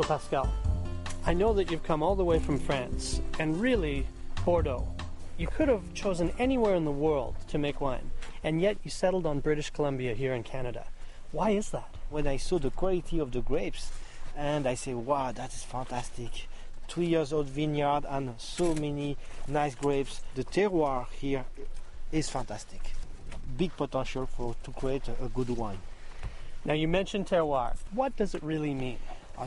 So Pascal, I know that you've come all the way from France, and really, Bordeaux. You could have chosen anywhere in the world to make wine, and yet you settled on British Columbia here in Canada. Why is that? When I saw the quality of the grapes, and I say, wow, that is fantastic. 2 years old vineyard and so many nice grapes. The terroir here is fantastic. Big potential to create a good wine. Now you mentioned terroir. What does it really mean?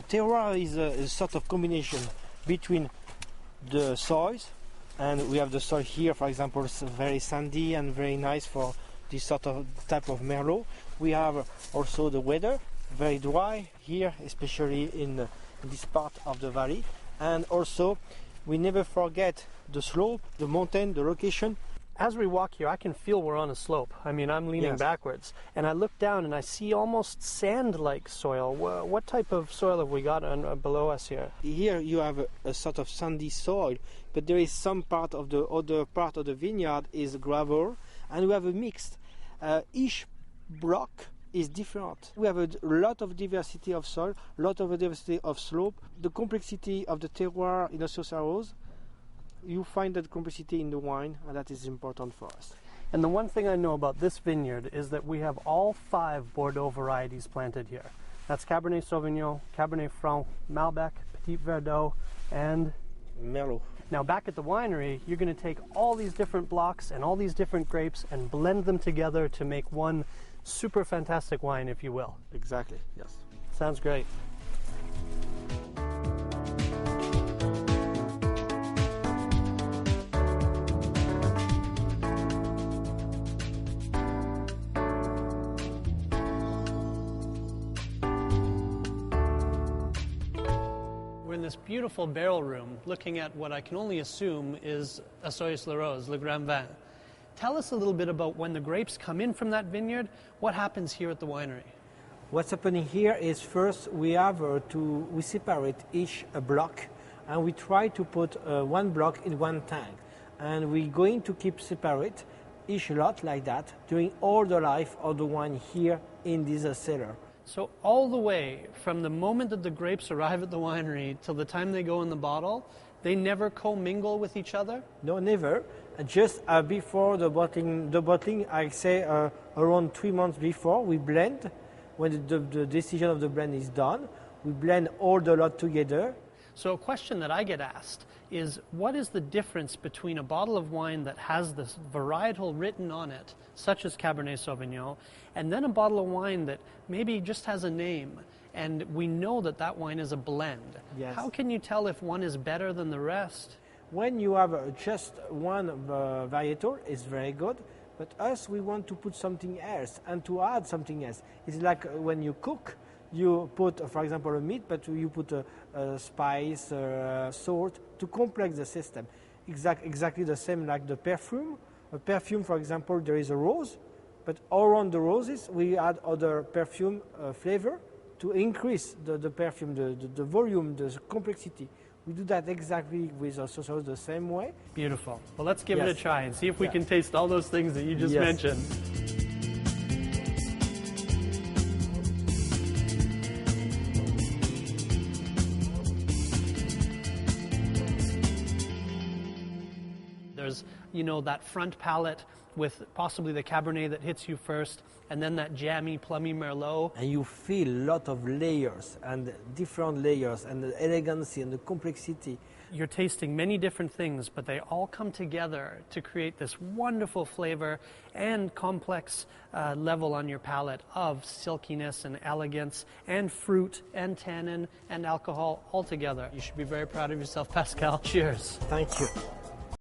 Terroir is a sort of combination between the soils, and we have the soil here, for example, it's very sandy and very nice for this sort of type of Merlot. We have also the weather, very dry here, especially in this part of the valley. And also, we never forget the slope, the mountain, the location. As we walk here, I can feel we're on a slope. I mean, I'm leaning backwards, and I look down and I see almost sand-like soil. What type of soil have we got below us here? Here you have a sort of sandy soil, but there is some part of the other part of the vineyard is gravel, and we have a mixed. Each block is different. We have a lot of diversity of soil, a lot of diversity of slope. The complexity of the terroir in the Sauce, you find that complexity in the wine, and that is important for us. And the one thing I know about this vineyard is that we have all 5 Bordeaux varieties planted here. That's Cabernet Sauvignon, Cabernet Franc, Malbec, Petit Verdot, and Merlot. Now back at the winery, you're going to take all these different blocks and all these different grapes and blend them together to make one super fantastic wine, if you will. Exactly, yes. Sounds great. In this beautiful barrel room, looking at what I can only assume is a Soyez-le-Rose, Le Grand Vin. Tell us a little bit about when the grapes come in from that vineyard, what happens here at the winery? What's happening here is first we have we separate each block, and we try to put one block in one tank, and we're going to keep separate each lot like that during all the life of the wine here in this cellar. So all the way from the moment that the grapes arrive at the winery till the time they go in the bottle, they never commingle with each other? No, never. Just before the bottling, I say around 3 months before, we blend. When the decision of the blend is done, we blend all the lot together. So a question that I get asked is, what is the difference between a bottle of wine that has this varietal written on it, such as Cabernet Sauvignon, and then a bottle of wine that maybe just has a name, and we know that that wine is a blend? Yes. How can you tell if one is better than the rest? When you have just one varietal, it's very good, but us, we want to put something else and to add something else. It's like when you cook, you put, for example, a meat, but you put a spice, salt to complex the system. Exactly the same like the perfume. A perfume, for example, there is a rose, but around the roses we add other perfume flavor to increase the perfume, the volume, the complexity. We do that exactly with our sauce the same way. Beautiful. Well, let's give it a try and see if we can taste all those things that you just mentioned. There's, that front palate with possibly the Cabernet that hits you first, and then that jammy, plummy Merlot. And you feel a lot of layers and different layers and the elegancy and the complexity. You're tasting many different things, but they all come together to create this wonderful flavor and complex level on your palate of silkiness and elegance and fruit and tannin and alcohol all together. You should be very proud of yourself, Pascal. Cheers. Thank you.